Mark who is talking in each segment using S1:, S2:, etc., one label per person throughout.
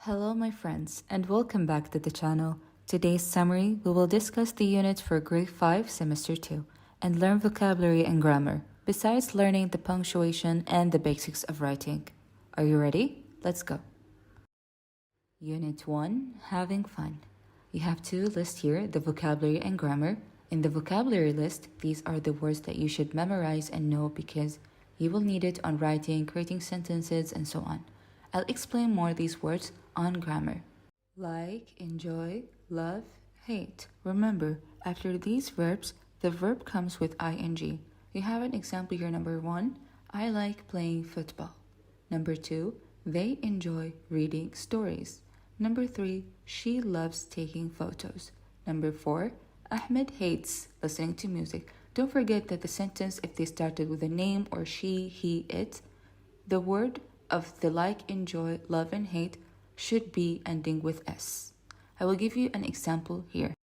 S1: Hello my friends and welcome back to the channel. Today's summary, we will discuss the unit for grade 5 semester 2 and learn vocabulary and grammar, besides learning the punctuation and the basics of writing. Are you ready? Let's go. Unit 1, having fun. You have to list here the vocabulary and grammar. In the vocabulary list, these are the words that you should memorize and know because you will need it on writing, creating sentences, and so on. I'll explain more these words on grammar. Like, enjoy, love, hate. Remember, after these verbs, the verb comes with ing. You have an example here. Number 1, I like playing football. Number 2, they enjoy reading stories. Number 3, she loves taking photos. Number 4, Ahmed hates listening to music. Don't forget that the sentence, if they started with a name or she, he, it, the word of the like, enjoy, love, and hate should be ending with S. I will give you an example here.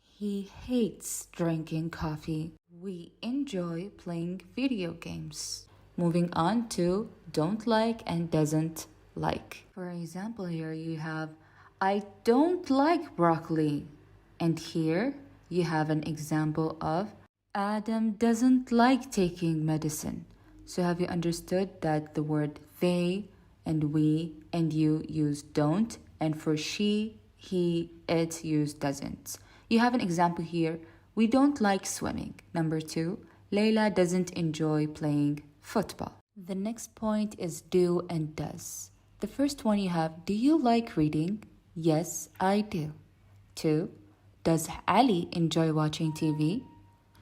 S1: He hates drinking coffee. We enjoy playing video games. Moving on to don't like and doesn't like. For example, here you have I don't like broccoli. And here you have an example of Adam doesn't like taking medicine. So have you understood that the word they and we and you use don't, and for she, he, it use doesn't. You have an example here. We don't like swimming. Number 2, Layla doesn't enjoy playing football. The next point is do and does. The first one you have, do you like reading? Yes, I do. 2, does Ali enjoy watching TV?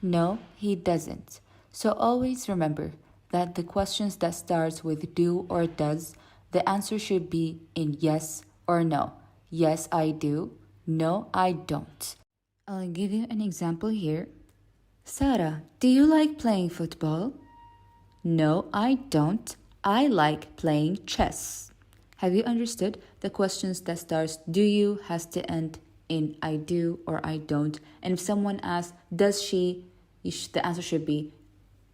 S1: No, he doesn't. So always remember that the questions that starts with do or does, the answer should be in yes or no. Yes, I do. No, I don't. I'll give you an example here. Sarah, do you like playing football? No, I don't. I like playing chess. Have you understood? The questions that starts do you has to end in I do or I don't. And if someone asks, does she, the answer should be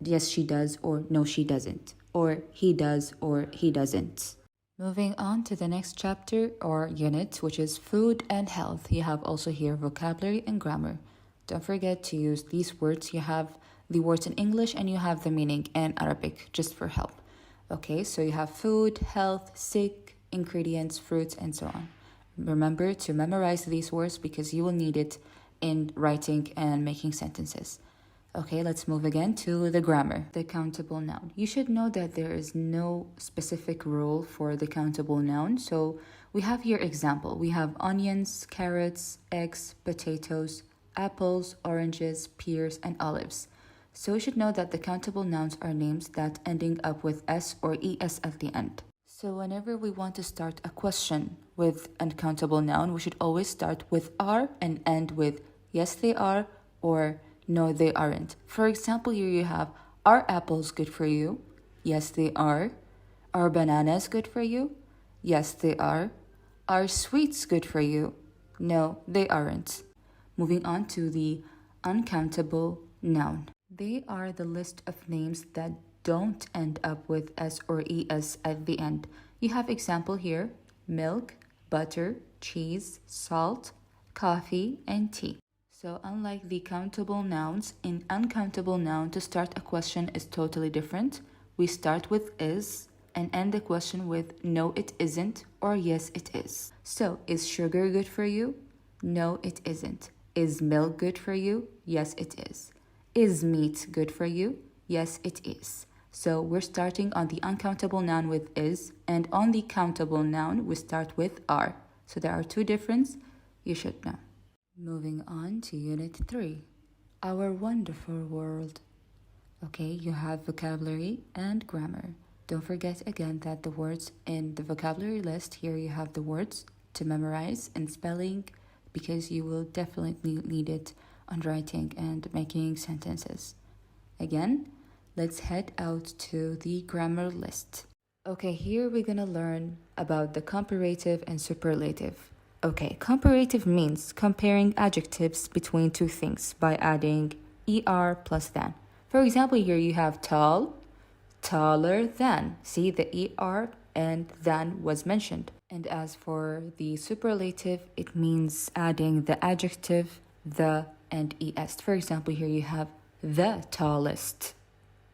S1: yes, she does, or no, she doesn't, or he does, or he doesn't. Moving on to the next chapter or unit, which is food and health. You have also here vocabulary and grammar. Don't forget to use these words. You have the words in English and you have the meaning in Arabic, just for help. Okay, so you have food, health, sick, ingredients, fruits, and so on. Remember to memorize these words because you will need it in writing and making sentences. Okay, let's move again to the grammar, the countable noun. You should know that there is no specific rule for the countable noun. So we have here example. We have onions, carrots, eggs, potatoes, apples, oranges, pears, and olives. So you should know that the countable nouns are names that ending up with S or ES at the end. So whenever we want to start a question with an uncountable noun, we should always start with are and end with yes, they are, or no, they aren't. For example, here you have, are apples good for you? Yes, they are. Are bananas good for you? Yes, they are. Are sweets good for you? No, they aren't. Moving on to the uncountable noun. They are the list of names that don't end up with S or ES at the end. You have example here, milk, butter, cheese, salt, coffee, and tea. So unlike the countable nouns, in uncountable noun to start a question is totally different. We start with is and end the question with no it isn't or yes it is. So is sugar good for you? No it isn't. Is milk good for you? Yes it is. Is meat good for you? Yes it is. So we're starting on the uncountable noun with is, and on the countable noun we start with are. So there are two differences you should know. Moving on to Unit 3, Our Wonderful World. Okay, you have vocabulary and grammar. Don't forget again that the words in the vocabulary list, here you have the words to memorize and spelling because you will definitely need it on writing and making sentences. Again, let's head out to the grammar list. Okay, here we're gonna learn about the comparative and superlative. Okay, comparative means comparing adjectives between two things by adding er plus than. For example, here you have tall, taller than. See, the er and than was mentioned. And as for the superlative, it means adding the adjective, the, and est. For example, here you have the tallest.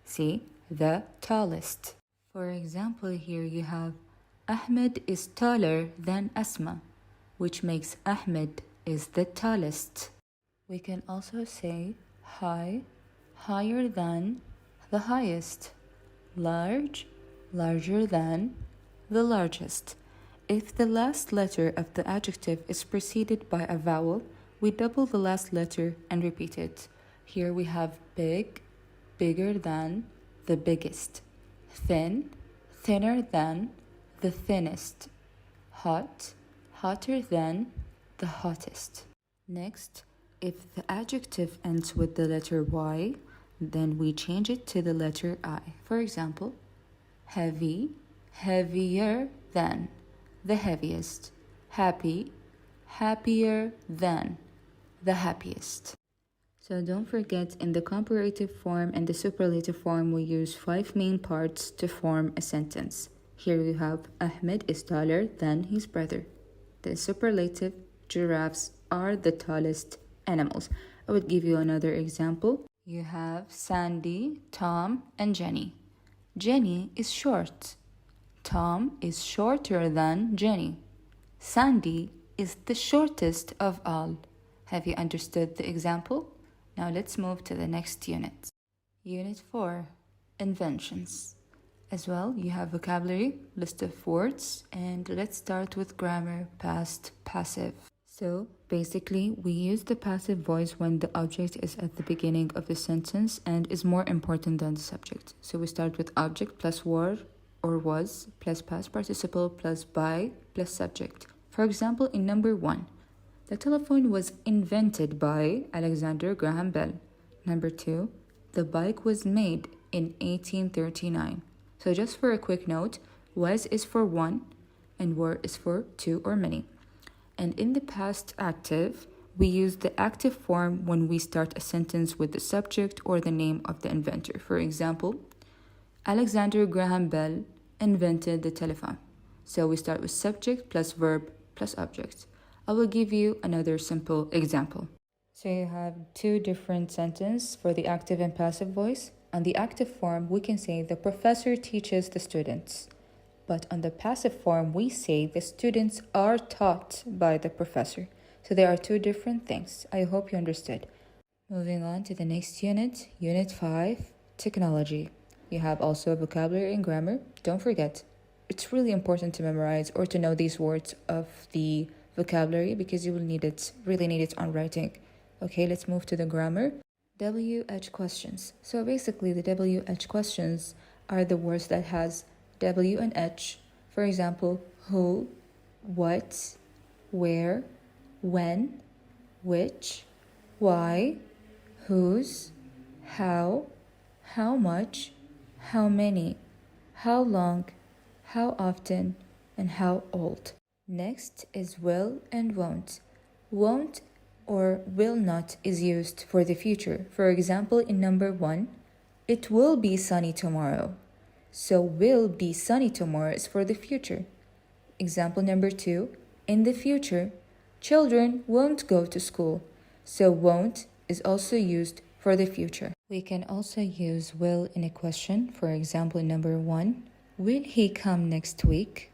S1: See? The tallest. For example, here you have Ahmed is taller than Asma, which makes Ahmed is the tallest. We can also say high, higher than, the highest, large, larger than, the largest. If the last letter of the adjective is preceded by a vowel, we double the last letter and repeat it. Here we have big, bigger than, the biggest, thin, thinner than, the thinnest, hot, hotter than, the hottest. Next, if the adjective ends with the letter Y, then we change it to the letter I. For example, heavy, heavier than, the heaviest, happy, happier than, the happiest. So don't forget, in the comparative form and the superlative form, we use 5 main parts to form a sentence. Here we have Ahmed is taller than his brother. The superlative, giraffes are the tallest animals. I would give you another example. You have Sandy, Tom, and Jenny. Jenny is short. Tom is shorter than Jenny. Sandy is the shortest of all. Have you understood the example? Now let's move to the next unit. Unit 4, inventions. As well, you have vocabulary, list of words, and let's start with grammar, past, passive. So basically, we use the passive voice when the object is at the beginning of the sentence and is more important than the subject. So we start with object plus were or was plus past participle plus by plus subject. For example, in number 1, the telephone was invented by Alexander Graham Bell. Number 2, the bike was made in 1839. So just for a quick note, was is for one and were is for two or many. And in the past active, we use the active form when we start a sentence with the subject or the name of the inventor. For example, Alexander Graham Bell invented the telephone. So we start with subject plus verb plus object. I will give you another simple example. So you have 2 different sentences for the active and passive voice. On the active form, we can say the professor teaches the students. But on the passive form, we say the students are taught by the professor. So there are 2 different things. I hope you understood. Moving on to the next unit, Unit 5, Technology. You have also vocabulary and grammar. Don't forget, it's really important to memorize or to know these words of the vocabulary because you will really need it on writing. Okay, let's move to the grammar. WH questions. So basically the WH questions are the words that has W and H. For example, who, what, where, when, which, why, whose, how much, how many, how long, how often, and how old. Next is will and won't. Won't or will not is used for the future. For example, in number 1, it will be sunny tomorrow. So will be sunny tomorrow is for the future. Example number 2, in the future, children won't go to school. So won't is also used for the future. We can also use will in a question. For example, in number 1, will he come next week?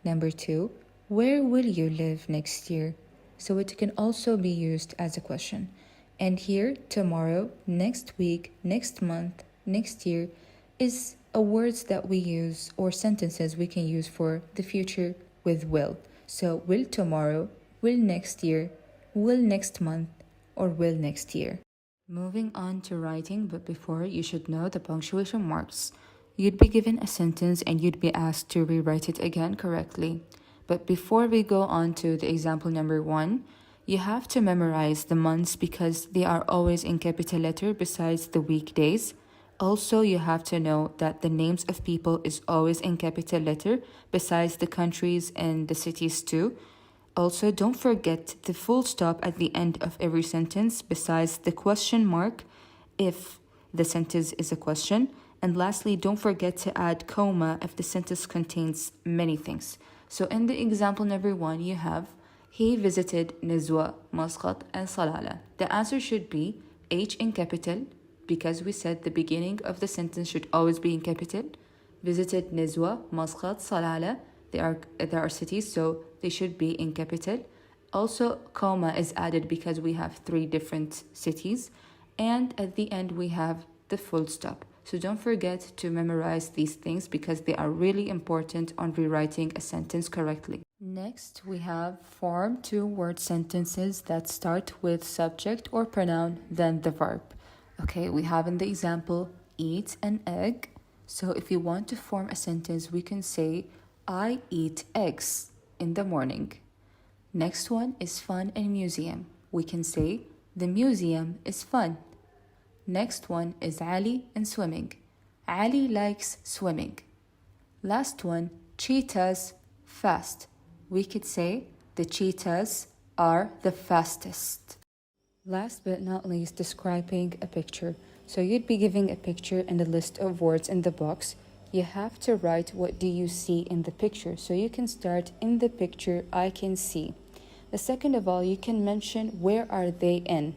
S1: Number 2, where will you live next year? So it can also be used as a question. And here, tomorrow, next week, next month, next year is a words that we use or sentences we can use for the future with will. So will tomorrow, will next year, will next month, or will next year. Moving on to writing, but before, you should know the punctuation marks. You'd be given a sentence and you'd be asked to rewrite it again correctly. But before we go on to the example number 1, you have to memorize the months because they are always in capital letter besides the weekdays. Also, you have to know that the names of people is always in capital letter besides the countries and the cities too. Also, don't forget the full stop at the end of every sentence besides the question mark if the sentence is a question. And lastly, don't forget to add comma if the sentence contains many things. So in the example number 1, you have he visited Nizwa, Muscat, and Salala. The answer should be H in capital, because we said the beginning of the sentence should always be in capital. Visited Nizwa, Muscat, Salala. They are cities, so they should be in capital. Also, comma is added because we have 3 different cities. And at the end, we have the full stop. So don't forget to memorize these things because they are really important on rewriting a sentence correctly. Next, we have form 2-word sentences that start with subject or pronoun, then the verb. Okay, we have in the example, eat an egg. So if you want to form a sentence, we can say, I eat eggs in the morning. Next one is fun and museum. We can say, the museum is fun. Next one is Ali and swimming. Ali likes swimming. Last one, cheetahs, fast. We could say, the cheetahs are the fastest. Last but not least, describing a picture. So you'd be giving a picture and a list of words in the box. You have to write what do you see in the picture. So you can start in the picture, I can see. The second of all, you can mention where are they in.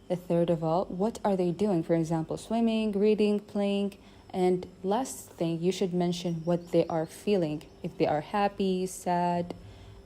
S1: The third of all, what are they doing? For example, swimming, reading, playing. And last thing, you should mention what they are feeling. If they are happy, sad,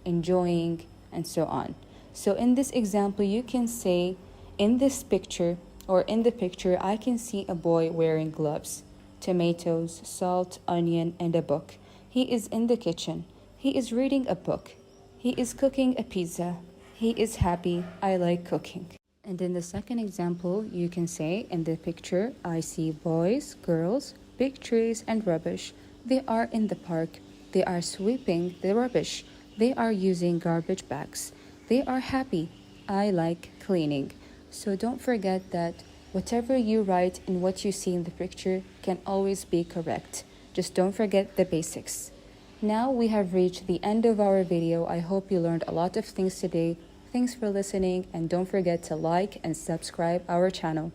S1: enjoying, and so on. So in this example, you can say, in this picture, or in the picture, I can see a boy wearing gloves, tomatoes, salt, onion, and a book. He is in the kitchen. He is reading a book. He is cooking a pizza. He is happy. I like cooking. And in the second example, you can say, in the picture, I see boys, girls, big trees, and rubbish. They are in the park. They are sweeping the rubbish. They are using garbage bags. They are happy. I like cleaning. So don't forget that whatever you write and what you see in the picture can always be correct. Just don't forget the basics. Now we have reached the end of our video. I hope you learned a lot of things today. Thanks for listening, and don't forget to like and subscribe our channel.